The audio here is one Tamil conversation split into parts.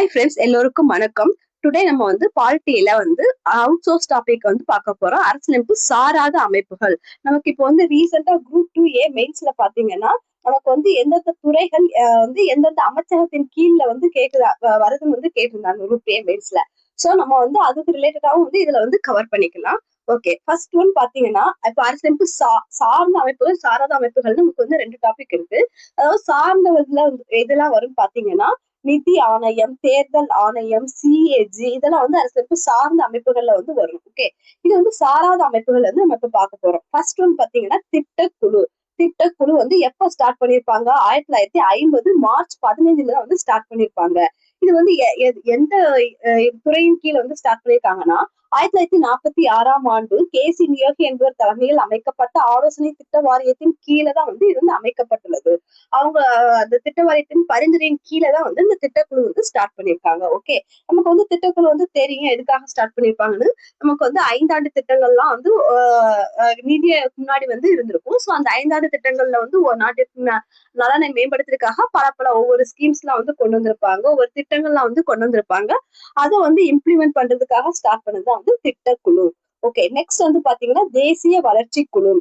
ஹாய் ஃப்ரெண்ட்ஸ், எல்லோருக்கும் வணக்கம். டுடே நம்ம பாலிட்டியில அவுட் சோர்ஸ் டாபிக் பார்க்க போறோம். அரசியலமைப்பு சாராத அமைப்புகள். நமக்கு இப்போ ரீசெண்டா குரூப் 2A மெயின்ஸ்ல பாத்தீங்கன்னா நமக்கு எந்தெந்த துறைகள் எந்தெந்த அமைச்சகத்தின் கீழ்ல கேக்குதா வருதுன்னு கேட்டிருந்தாங்க குரூப் A மெயின்ஸ்ல. சோ நம்ம அதுக்கு ரிலேட்டடாவும் இதுல கவர் பண்ணிக்கலாம். ஓகே, ஃபர்ஸ்ட் ஒன் பாத்தீங்கன்னா இப்ப அரசியலமைப்பு சார்ந்த அமைப்புகள் சாராத அமைப்புகள் நமக்கு 2 டாபிக் இருக்கு. அதாவது சார்ந்த இதெல்லாம் வரும் பாத்தீங்கன்னா நிதி ஆணையம், தேர்தல் ஆணையம், சிஏஜி இதெல்லாம் அரசியலமைப்பு சார்ந்த அமைப்புகள்ல வரும். ஓகே, இது சாராத அமைப்புகள் நம்ம இப்ப பார்க்க போறோம். ஃபர்ஸ்ட் ஒன் பாத்தீங்கன்னா திட்டக்குழு. திட்டக்குழு எப்ப ஸ்டார்ட் பண்ணிருப்பாங்க? 1950 மார்ச் 15ல தான் ஸ்டார்ட் பண்ணிருப்பாங்க. இது எந்த துறையின் கீழ ஸ்டார்ட் பண்ணிருக்காங்கன்னா 1946ஆம் ஆண்டு KC நியோகி என்பவர் தலைமையில் அமைக்கப்பட்ட ஆலோசனை திட்ட வாரியத்தின் கீழே தான் இது அமைக்கப்பட்டுள்ளது. அவங்க அந்த திட்ட வாரியத்தின் பரிந்துரையின் கீழே தான் இந்த திட்டக்குழு ஸ்டார்ட் பண்ணிருக்காங்க. ஓகே, நமக்கு திட்டக்குழு தெரியும் எதுக்காக ஸ்டார்ட் பண்ணிருப்பாங்கன்னு. நமக்கு 5 ஆண்டு திட்டங்கள்லாம் நிதிய முன்னாடி இருந்திருக்கும். சோ அந்த 5 ஆண்டு திட்டங்கள்ல ஒரு நாட்டிற்கு நலனை மேம்படுத்துறதுக்காக பல ஒவ்வொரு ஸ்கீம்ஸ் எல்லாம் கொண்டு வந்திருப்பாங்க. ஒவ்வொரு திட்டங்கள்லாம் கொண்டு வந்திருப்பாங்க. அதை இம்ப்ளிமெண்ட் பண்றதுக்காக ஸ்டார்ட் பண்ணதுதான் திட்டக்குழு. ஓகே, நெக்ஸ்ட் பாத்தீங்கன்னா தேசிய வளர்ச்சி குழு.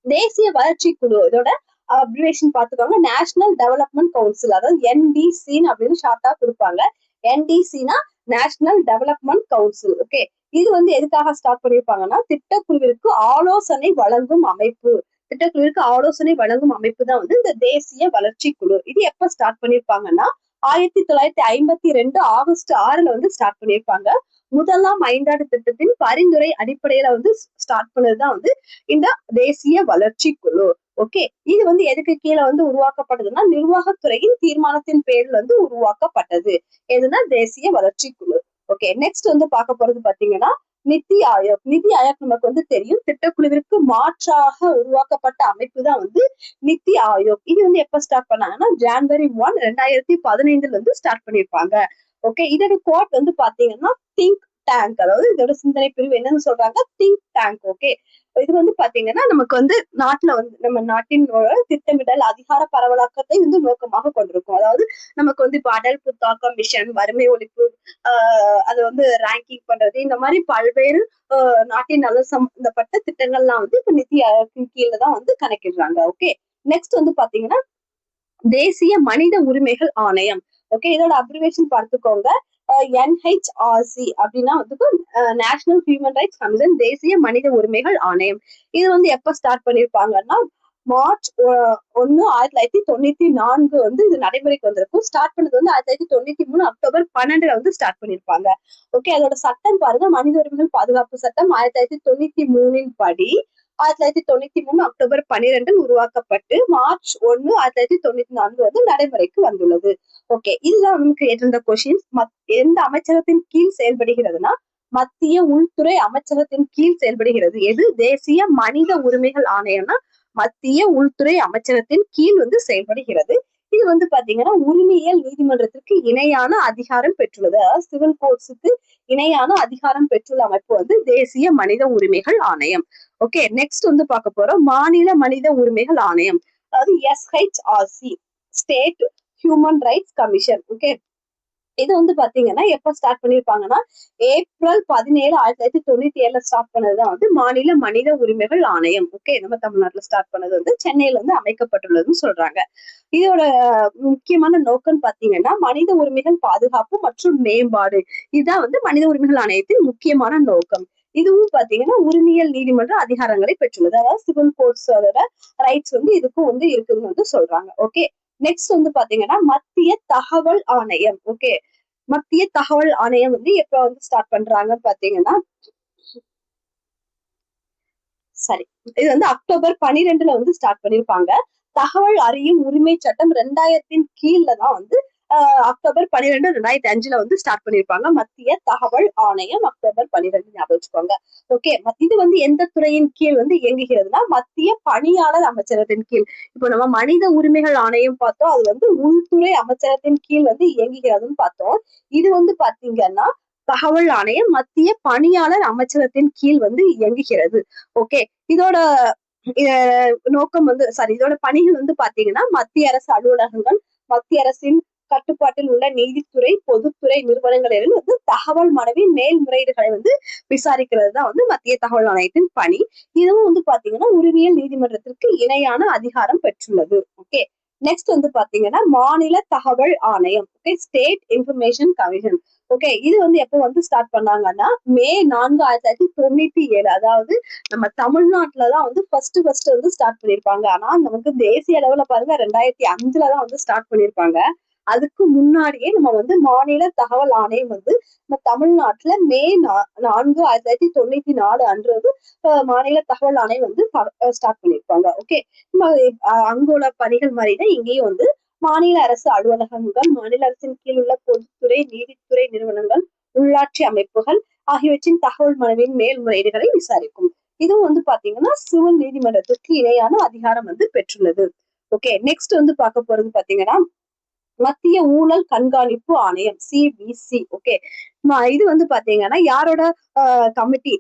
தேசிய வளர்ச்சி குழு இதோட அப்ரிவேஷன் பாத்துக்கோங்க, நேஷனல் டெவலப்மெண்ட் கவுன்சில், அதாவது NDC அப்படின்னு ஷார்ட்டா கொடுப்பாங்க. NDCனா நேஷனல் டெவலப்மெண்ட் கவுன்சில். ஓகே, இது எதுக்காக ஸ்டார்ட் பண்ணிருப்பாங்கன்னா திட்டக்குழுவிற்கு ஆலோசனை வழங்கும் அமைப்பு. திட்டக்குழுவிற்கு ஆலோசனை வழங்கும் அமைப்பு தான் இந்த தேசிய வளர்ச்சி குழு. இது எப்ப ஸ்டார்ட் பண்ணிருப்பாங்கன்னா 1952 ஆகஸ்ட் 6ல ஸ்டார்ட் பண்ணிருப்பாங்க. முதலாம் 5 ஆண்டு திட்டத்தின் பரிந்துரை அடிப்படையில ஸ்டார்ட் பண்ணதுதான் இந்த தேசிய வளர்ச்சி குழு. ஓகே, இது எதுக்கு கீழே உருவாக்கப்பட்டதுன்னா நிர்வாகத்துறையின் தீர்மானத்தின் பேர்ல உருவாக்கப்பட்டது. எதுனா தேசிய வளர்ச்சி குழு. ஓகே, நெக்ஸ்ட் பார்க்க போறது பாத்தீங்கன்னா நிதி ஆயோக். நிதி ஆயோக் நமக்கு தெரியும், திட்டக்குழுவிற்கு மாற்றாக உருவாக்கப்பட்ட அமைப்பு தான் நிதி ஆயோக். இது எப்ப ஸ்டார்ட் பண்ணாங்கன்னா ஜனவரி 1, 2015ல ஸ்டார்ட் பண்ணிருப்பாங்க. ஓகே, இதோட கோட் பாத்தீங்கன்னா திங்க் டேங்க், அதாவது இதோட சிந்தனை பிரிவு என்னன்னு சொல்றாங்க, திங்க் டேங்க். ஓகே, இது பாத்தீங்கன்னா நமக்கு நாட்டுல நம்ம நாட்டின் திட்டமிடல் அதிகார பரவலாக்கத்தை நோக்கமாக கொண்டிருக்கும். அதாவது நமக்கு இப்ப அடல் புத்தாக்கம் மிஷன், வறுமை ஒழிப்பு, அது ரேங்கிங் பண்றது, இந்த மாதிரி பல்வேறு நாட்டின் நல சம்பந்தப்பட்ட திட்டங்கள்லாம் இப்ப நிதி ஆயோக்கின் கீழே தான் கணக்கிடுறாங்க. ஓகே, நெக்ஸ்ட் பாத்தீங்கன்னா தேசிய மனித உரிமைகள் ஆணையம். ஓகே, இதோட அப்ரிவேஷன் பார்த்துக்கோங்க, NHRC அப்படின்னா நேஷனல் ஹியூமன் ரைட்ஸ் கமிஷன், தேசிய மனித உரிமைகள் ஆணையம். இது எப்ப ஸ்டார்ட் பண்ணிருப்பாங்கன்னா மார்ச் 1, 1994 இது நடைமுறைக்கு வந்திருக்கும். ஸ்டார்ட் பண்ணது 1993 அக்டோபர் 12ல ஸ்டார்ட் பண்ணிருப்பாங்க. ஓகே, அதோட சட்டம் பாருங்க, மனித உரிமைகள் பாதுகாப்பு சட்டம் 1993 படி 1993 அக்டோபர் 12 உருவாக்கப்பட்டு மார்ச் 1, 1994 நடைமுறைக்கு வந்துள்ளது. ஓகே, இதுதான் நமக்கு கேட்டிருந்த கொஸ்டின்ஸ். எந்த அமைச்சகத்தின் கீழ் செயல்படுகிறதுனா மத்திய உள்துறை அமைச்சகத்தின் கீழ் செயல்படுகிறது. எது? தேசிய மனித உரிமைகள் ஆணையம்னா மத்திய உள்துறை அமைச்சகத்தின் கீழ் செயல்படுகிறது. இது பாத்தீங்கன்னா உரிமையியல் நீதிமன்றத்திற்கு இணையான அதிகாரம் பெற்றுள்ளது. அதாவது சிவில் கோர்ட்ஸுக்கு இணையான அதிகாரம் பெற்றுள்ள அமைப்பு தேசிய மனித உரிமைகள் ஆணையம். ஓகே, நெக்ஸ்ட் பார்க்க போறோம் மாநில மனித உரிமைகள் ஆணையம், அதாவது SHRC, state human rights commission. Okay, இது பாத்தீங்கன்னா எப்ப ஸ்டார்ட் பண்ணிருப்பாங்கன்னா ஏப்ரல் 17, 1997ல ஸ்டார்ட் பண்ணதுதான் மாநில மனித உரிமைகள் ஆணையம். ஓகே, நம்ம தமிழ்நாட்டுல ஸ்டார்ட் பண்ணது சென்னையில அமைக்கப்பட்டுள்ளதுன்னு சொல்றாங்க. இதோட முக்கியமான நோக்கம் பாத்தீங்கன்னா மனித உரிமைகள் பாதுகாப்பு மற்றும் மேம்பாடு. இதுதான் மனித உரிமைகள் ஆணையத்தின் முக்கியமான நோக்கம். இதுவும் பாத்தீங்கன்னா உரிமையியல் நீதிமன்ற அதிகாரங்களை பெற்றுள்ளது. அதாவது சிவில் கோர்ட்ஸோட ரைட்ஸ் இதுக்கும் இருக்குதுன்னு சொல்றாங்க. ஓகே, நெக்ஸ்ட் பாத்தீங்கன்னா மத்திய தகவல் ஆணையம். ஓகே, மத்திய தகவல் ஆணையம் எப்ப ஸ்டார்ட் பண்றாங்க பாத்தீங்கன்னா சரி, இது அக்டோபர் 12ல ஸ்டார்ட் பண்ணிருப்பாங்க. தகவல் அறியும் உரிமை சட்டம் 2000 கீழ தான் அக்டோபர் 12, 2005ல ஸ்டார்ட் பண்ணிருப்பாங்க. மத்திய தகவல் ஆணையம் அக்டோபர் 12 ஞாபகம் வச்சுக்கோங்க. ஓகே, இது எந்த துறையின் கீழ் இயங்குகிறதுனா மத்திய பணியாளர் அமைச்சகத்தின் கீழ். இப்போ நம்ம மனித உரிமைகள் ஆணையம் பார்த்தோம், அது உள்துறை அமைச்சகத்தின் கீழ் இயங்குகிறதுன்னு பார்த்தோம். இது பாத்தீங்கன்னா தகவல் ஆணையம் மத்திய பணியாளர் அமைச்சகத்தின் கீழ் இயங்குகிறது. ஓகே, இதோட நோக்கம் இதோட பணிகள் பாத்தீங்கன்னா மத்திய அரசு அலுவலகங்கள், மத்திய அரசின் கட்டுப்பாட்டில் உள்ள நீதித்துறை, பொதுத்துறை நிறுவனங்களில் வந்து தகவல் மனுவின் மேல்முறையீடுகளை வந்து விசாரிக்கிறது தான் வந்து மத்திய தகவல் ஆணையத்தின் பணி. இதுவும் வந்து பாத்தீங்கன்னா உரிமையியல் நீதிமன்றத்திற்கு இணையான அதிகாரம் பெற்றுள்ளது. ஓகே, நெக்ஸ்ட் வந்து பாத்தீங்கன்னா மாநில தகவல் ஆணையம். Okay, state information commission. Okay, இது வந்து எப்போ வந்து ஸ்டார்ட் பண்ணாங்கன்னா மே 4, 1997. அதாவது நம்ம தமிழ்நாட்டுலதான் வந்து ஃபர்ஸ்ட் வந்து ஸ்டார்ட் பண்ணிருப்பாங்க. ஆனா நமக்கு தேசிய அளவுல பாருங்க 2005 வந்து ஸ்டார்ட் பண்ணிருப்பாங்க. அதுக்கு முன்னாடியே நம்ம வந்து மாநில தகவல் ஆணையம் வந்து நம்ம தமிழ்நாட்டுல மே 4, 1994 அன்று வந்து மாநில தகவல் ஆணையம் வந்து ஸ்டார்ட் பண்ணிருப்பாங்க. ஓகே, அங்கோட பணிகள் மாதிரிதான் இங்கேயும் வந்து மாநில அரசு அலுவலகங்கள், மாநில அரசின் கீழ் உள்ள பொதுத்துறை, நீதித்துறை நிறுவனங்கள், உள்ளாட்சி அமைப்புகள் ஆகியவற்றின் தகவல் மனுவின் மேல்முறையீடுகளை விசாரிக்கும். இதுவும் வந்து பாத்தீங்கன்னா சிவில் நீதிமன்றத்திற்கு இணையான அதிகாரம் வந்து பெற்றுள்ளது. ஓகே, நெக்ஸ்ட் வந்து பார்க்க போறது பாத்தீங்கன்னா மத்திய ஊழல் கண்காணிப்பு ஆணையம், சிபிசி. ஓகே, இது வந்து பாத்தீங்கன்னா யாரோட கமிட்டி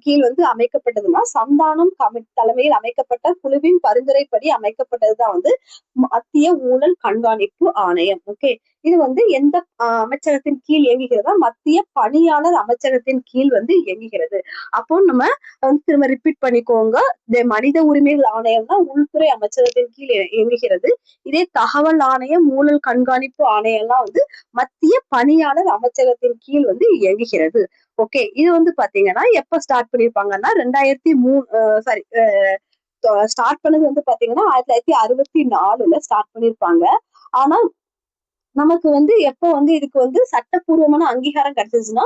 கீழ் வந்து அமைக்கப்பட்டதுன்னா சந்தானம் தலைமையில் அமைக்கப்பட்ட குழுவின் பரிந்துரைப்படி அமைக்கப்பட்டதுதான் வந்து மத்திய ஊழல் கண்காணிப்பு ஆணையம். ஓகே, இது வந்து எந்த அமைச்சகத்தின் கீழ் இயங்குகிறதா? மத்திய பணியாளர் அமைச்சகத்தின் கீழ் வந்து இயங்குகிறது. அப்போ நம்ம வந்து திரும்ப ரிப்பீட் பண்ணிக்கோங்க. மனித உரிமைகள் ஆணையம்னா உள்துறை அமைச்சகத்தின் கீழ் இயங்குகிறது. இதே தகவல் ஆணையம், ஊழல் கண்காணிப்பு ஆணையம் எல்லாம் வந்து மத்திய பணியாளர் அமைச்சகத்தின் கீழ் வந்து இயங்குகிறது. ஓகே, இது வந்து பாத்தீங்கன்னா எப்ப ஸ்டார்ட் பண்ணிருப்பாங்கன்னா 2003 ஸ்டார்ட் பண்ணது வந்து பாத்தீங்கன்னா 1964 ஸ்டார்ட் பண்ணிருப்பாங்க. ஆனா நமக்கு வந்து எப்போ வந்து இதுக்கு வந்து சட்டப்பூர்வமான அங்கீகாரம் கிடைச்சிச்சுன்னா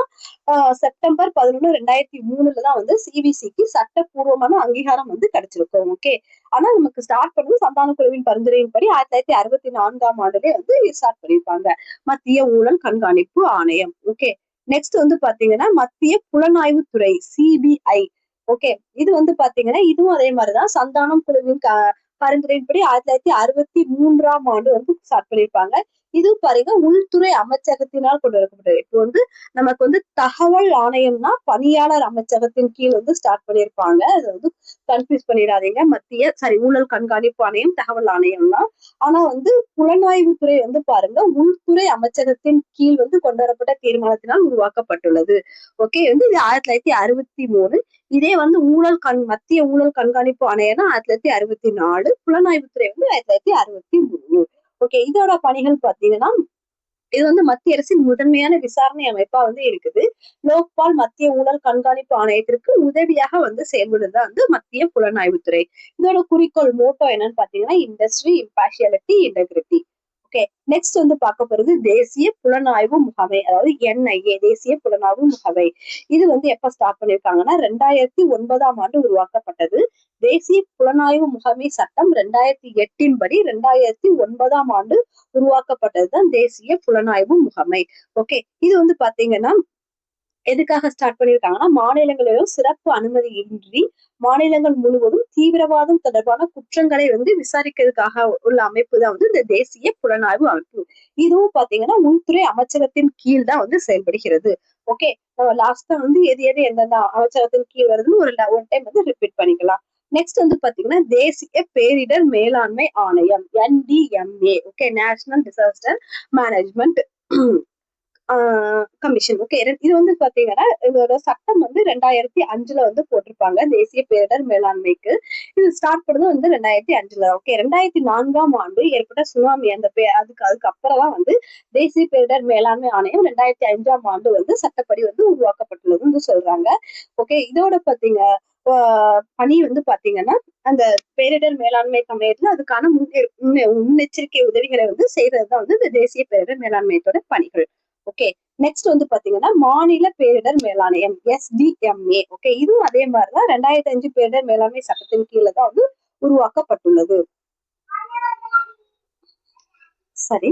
செப்டம்பர் 11, 2003 வந்து சிபிசிக்கு சட்டப்பூர்வமான அங்கீகாரம் வந்து கிடைச்சிருக்கும். ஓகே, ஆனா நமக்கு ஸ்டார்ட் பண்ணது சந்தான குழுவின் பரிந்துரையின்படி 1964 வந்து ஸ்டார்ட் பண்ணிருப்பாங்க மத்திய ஊழல் கண்காணிப்பு ஆணையம். ஓகே, நெக்ஸ்ட் வந்து பாத்தீங்கன்னா மத்திய புலனாய்வுத்துறை, சிபிஐ. ஓகே, இது வந்து பாத்தீங்கன்னா இதுவும் அதே மாதிரிதான் சந்தானம் குழுவின் பரிந்துரையின்படி 1963 வந்து ஸ்டார்ட் பண்ணிருப்பாங்க. இது பாருங்க உள்துறை அமைச்சகத்தினால் கொண்டு வரப்பட்டது. இப்போ வந்து நமக்கு வந்து தகவல் ஆணையம்னா பணியாளர் அமைச்சகத்தின் கீழ் வந்து ஸ்டார்ட் பண்ணிருப்பாங்க. அது வந்து கன்ஃபியூஸ் பண்ணிடாதீங்க. ஊழல் கண்காணிப்பு ஆணையம், தகவல் ஆணையம்னா. ஆனா வந்து புலனாய்வுத்துறை வந்து பாருங்க உள்துறை அமைச்சகத்தின் கீழ் வந்து கொண்டு வரப்பட்ட தீர்மானத்தினால் உருவாக்கப்பட்டுள்ளது. ஓகே, வந்து இது 1963. இதே வந்து மத்திய ஊழல் கண்காணிப்பு ஆணையம்னா 1964. புலனாய்வுத்துறை வந்து 1963. ஓகே, இதோட பணிகள் பாத்தீங்கன்னா இது வந்து மத்திய அரசின் முதன்மையான விசாரணை அமைப்பா வந்து இருக்குது. லோக்பால் மத்திய ஊழல் கண்காணிப்பு ஆணையத்திற்கு உதவியாக வந்து செயல்படுறதுதான் வந்து மத்திய புலனாய்வுத்துறை. இதோட குறிக்கோள் மோட்டோ என்னன்னு பாத்தீங்கன்னா industry, impartiality, integrity. Okay, next வந்து பார்க்க போறது தேசிய புலனாய்வு முகமை, அதாவது NIA, தேசிய புலனாய்வு முகமை. இது வந்து எப்ப ஸ்டார்ட் பண்ணிருக்காங்கன்னா 2009 உருவாக்கப்பட்டது. தேசிய புலனாய்வு முகமை சட்டம் 2008 படி 2009 உருவாக்கப்பட்டதுதான் தேசிய புலனாய்வு முகமை. ஓகே, இது வந்து பாத்தீங்கன்னா எதுக்காக ஸ்டார்ட் பண்ணிருக்காங்கன்னா மாநிலங்களிலும் சிறப்பு அனுமதி இன்றி மாநிலங்கள் முழுவதும் தீவிரவாதம் தொடர்பான குற்றங்களை வந்து விசாரிக்கிறதுக்காக உள்ள அமைப்பு தான் வந்து இந்த தேசிய புலனாய்வு அமைப்பு. இதுவும் பாத்தீங்கன்னா உள்துறை அமைச்சகத்தின் கீழ் தான் வந்து செயல்படுகிறது. ஓகே, லாஸ்டா வந்து எது எந்தெந்த அமைச்சகத்தின் கீழ் வருதுன்னு ஒரு டைம் வந்து ரிப்பீட் பண்ணிக்கலாம். நெக்ஸ்ட் வந்து பாத்தீங்கன்னா தேசிய பேரிடர் மேலாண்மை ஆணையம், NDMA. Okay, national disaster management commission. Okay, இது வந்து பாத்தீங்கன்னா இதோட சட்டம் வந்து 2005 வந்து போட்டிருப்பாங்க தேசிய பேரிடர் மேலாண்மைக்கு. இது ஸ்டார்ட் பண்ணது வந்து 2005. ஓகே, 2004 ஏற்பட்ட சுனாமி அதுக்கு அப்புறம் தான் வந்து தேசிய பேரிடர் மேலாண்மை ஆணையம் 2005 வந்து சட்டப்படி வந்து உருவாக்கப்பட்டுள்ளதுன்னு சொல்றாங்க. ஓகே, இதோட பாத்தீங்க பணி வந்து பாத்தீங்கன்னா அந்த பேரிடர் மேலாண்மை சமயத்துல அதுக்கான முன்னெச்சரிக்கை உதவிகளை வந்து செய்யறதுதான் வந்து இந்த தேசிய பேரிடர் மேலாண்மையத்தோட பணிகள். ஓகே, நெக்ஸ்ட் வந்து பாத்தீங்கன்னா மாநில பேரிடர் மேலாணையம், SDMA. ஓகே, இதுவும் அதே மாதிரிதான் 2005 பேரிடர் மேலாண்மை சட்டத்தின் கீழே தான் வந்து உருவாக்கப்பட்டுள்ளது. சரி,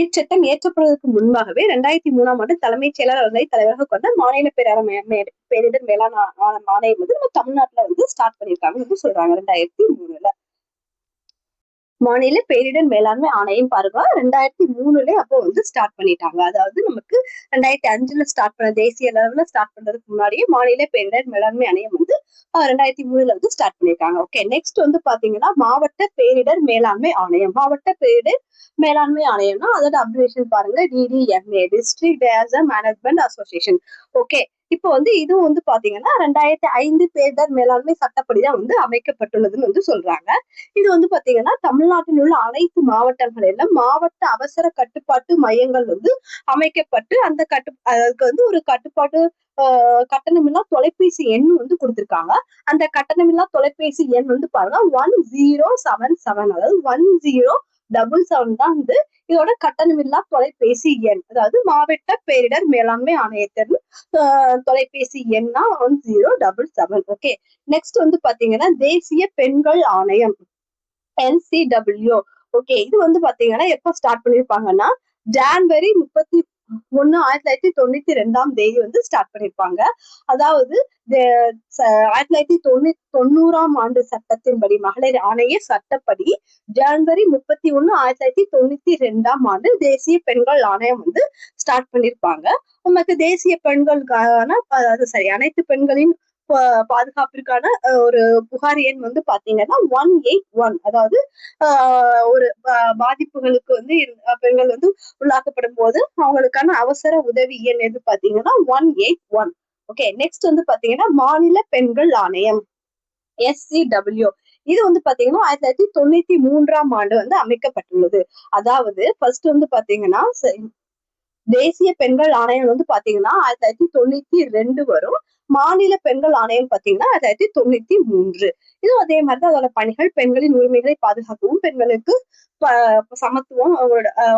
இச்சட்டம் ஏற்றப்படுவதற்கு முன்பாகவே 2003 தலைமைச் செயலாளர்களை தலைவராக கொண்ட மாநில பேரிடர் மேலாண் ஆணையம் வந்து நம்ம தமிழ்நாட்டுல வந்து ஸ்டார்ட் பண்ணிருக்காங்க சொல்றாங்க 2003. மாநில பேரிடர் மேலாண்மை ஆணையம் பாருங்க 2003 அப்போ வந்து ஸ்டார்ட் பண்ணிட்டாங்க. அதாவது நமக்கு 2005 ஸ்டார்ட் பண்ண தேசிய அளவுல ஸ்டார்ட் பண்றதுக்கு முன்னாடியே மாநில பேரிடர் மேலாண்மை ஆணையம் வந்து 2003 வந்து ஸ்டார்ட் பண்ணிருக்காங்க. ஓகே, நெக்ஸ்ட் வந்து பாத்தீங்கன்னா மாவட்ட பேரிடர் மேலாண்மை ஆணையம். மாவட்ட பேரிடர் மேலாண்மை ஆணையம்னா அதோட அப்ரிவேஷன் பாருங்க, DDMA, district disaster management association. Okay, இப்போ வந்து இதுவும் வந்து பாத்தீங்கன்னா 2005 பேரிடர் மேலாண்மை சட்டப்படிதான் வந்து அமைக்கப்பட்டுள்ளதுன்னு வந்து சொல்றாங்க. இது வந்து பாத்தீங்கன்னா தமிழ்நாட்டில் உள்ள அனைத்து மாவட்டங்களிலும் மாவட்ட அவசர கட்டுப்பாட்டு மையங்கள் வந்து அமைக்கப்பட்டு அந்த அதுக்கு வந்து ஒரு கட்டுப்பாட்டு கட்டணமில்லா தொலைபேசி எண் வந்து கொடுத்திருக்காங்க. அந்த கட்டணமில்லா தொலைபேசி எண் வந்து பாருங்க 1077, அதாவது 1077 தான் வந்து இதோட கட்டணமில்லா தொலைபேசி எண். அதாவது மாவட்ட பேரிடர் மேலாண்மை ஆணையத்தின் தொலைபேசி எண்ணா 1077. ஓகே, நெக்ஸ்ட் வந்து பாத்தீங்கன்னா தேசிய பெண்கள் ஆணையம், NCW. ஓகே, இது வந்து பாத்தீங்கன்னா எப்ப ஸ்டார்ட் பண்ணிருப்பாங்கன்னா ஜான்வரி 31, 1992 வந்து ஸ்டார்ட் பண்ணிருப்பாங்க. அதாவது 1990 சட்டத்தின்படி, மகளிர் ஆணைய சட்டப்படி ஜான்வரி 31, 1992 தேசிய பெண்கள் ஆணையம் வந்து ஸ்டார்ட் பண்ணிருப்பாங்க. நமக்கு தேசிய பெண்களுக்கான அனைத்து பெண்களின் பாதுகாப்பிற்கான ஒரு புகார் எண் வந்து பாத்தீங்கன்னா 181. அதாவது ஒரு பாதிப்புகளுக்கு வந்து பெண்கள் வந்து உள்ளாக்கப்படும் போது அவங்களுக்கான அவசர உதவி எண் எது பாத்தீங்கன்னா 181. ஓகே, நெக்ஸ்ட் வந்து பாத்தீங்கன்னா மாநில பெண்கள் ஆணையம், SCW. இது வந்து பாத்தீங்கன்னா 1993 வந்து அமைக்கப்பட்டுள்ளது. அதாவது ஃபர்ஸ்ட் வந்து பாத்தீங்கன்னா தேசிய பெண்கள் ஆணையம் வந்து பாத்தீங்கன்னா 1992 வரும். மாநில பெண்கள் ஆணையம் பாத்தீங்கன்னா 1993. இதுவும் அதே மாதிரிதான் அதோட பணிகள் பெண்களின் உரிமைகளை பாதுகாக்கவும், பெண்களுக்கு சமத்துவம்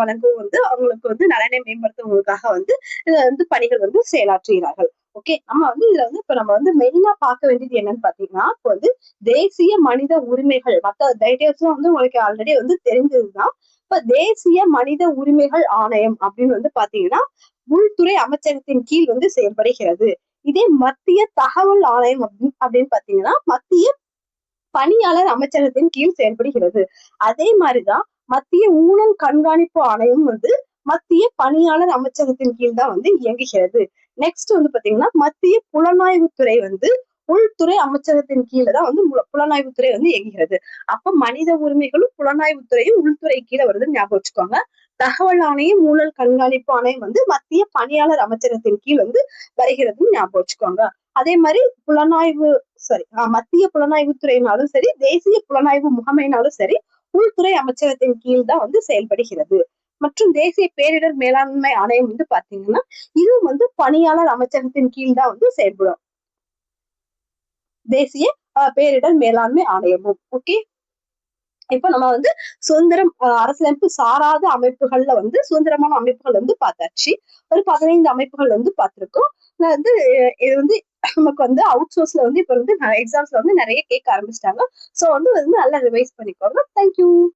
வழங்கவும் வந்து அவங்களுக்கு வந்து நலனை மேம்படுத்துவதற்காக வந்து இத வந்து பணிகள் வந்து செயலாற்றுகிறார்கள். ஓகே, நம்ம வந்து இதுல வந்து இப்ப நம்ம வந்து மெயினா பார்க்க வேண்டியது என்னன்னு பாத்தீங்கன்னா, இப்ப வந்து தேசிய மனித உரிமைகள், மத்த டீடைல்ஸ்லாம் வந்து உங்களுக்கு ஆல்ரெடி வந்து தெரிஞ்சதுதான். இப்ப தேசிய மனித உரிமைகள் ஆணையம் அப்படின்னு வந்து பாத்தீங்கன்னா உள்துறை அமைச்சகத்தின் கீழ் வந்து செயல்படுகிறது. இதே மத்திய தகவல் ஆணையம் அப்படின்னு பாத்தீங்கன்னா மத்திய பணியாளர் அமைச்சகத்தின் கீழ் செயல்படுகிறது. அதே மாதிரிதான் மத்திய ஊழல் கண்காணிப்பு ஆணையம் வந்து மத்திய பணியாளர் அமைச்சகத்தின் கீழ் தான் வந்து இயங்குகிறது. நெக்ஸ்ட் வந்து பாத்தீங்கன்னா மத்திய புலனாய்வுத்துறை வந்து உள்துறை அமைச்சகத்தின் கீழே தான் வந்து புலனாய்வுத்துறை வந்து இயங்குகிறது. அப்ப மனித உரிமைகளும் புலனாய்வுத்துறையும் உள்துறை கீழே வருது, ஞாபகம் வச்சுக்கோங்க. தகவல் ஆணையம் ஊழல் கண்காணிப்பு ஆணையம் வந்து மத்திய பணியாளர் அமைச்சகத்தின் கீழ் வந்து வருகிறதுன்னு ஞாபகம் வச்சுக்கோங்க. அதே மாதிரி மத்திய புலனாய்வுத்துறையினாலும் சரி, தேசிய புலனாய்வு முகமையினாலும் சரி, உள்துறை அமைச்சகத்தின் கீழ் தான் வந்து செயல்படுகிறது. மற்றும் தேசிய பேரிடர் மேலாண்மை ஆணையம் வந்து பாத்தீங்கன்னா இது வந்து பணியாளர் அமைச்சகத்தின் கீழ் தான் வந்து செயல்படும், தேசிய பேரிடர் மேலாண்மை ஆணையமும். ஓகே, இப்ப நம்ம வந்து சுதந்திரம் அரசியலமைப்பு சாராத அமைப்புகள்ல வந்து சுதந்திரமான அமைப்புகள் வந்து பார்த்தாச்சு. ஒரு 15 அமைப்புகள் வந்து பார்த்திருக்கோம். வந்து இது வந்து நமக்கு வந்து அவுட் சோர்ஸ்ல வந்து இப்ப வந்து எக்ஸாம்ஸ்ல வந்து நிறைய கேட்க ஆரம்பிச்சிட்டாங்க. சோ வந்து நல்லா ரிவைஸ் பண்ணிக்கோங்க. தேங்க்யூ.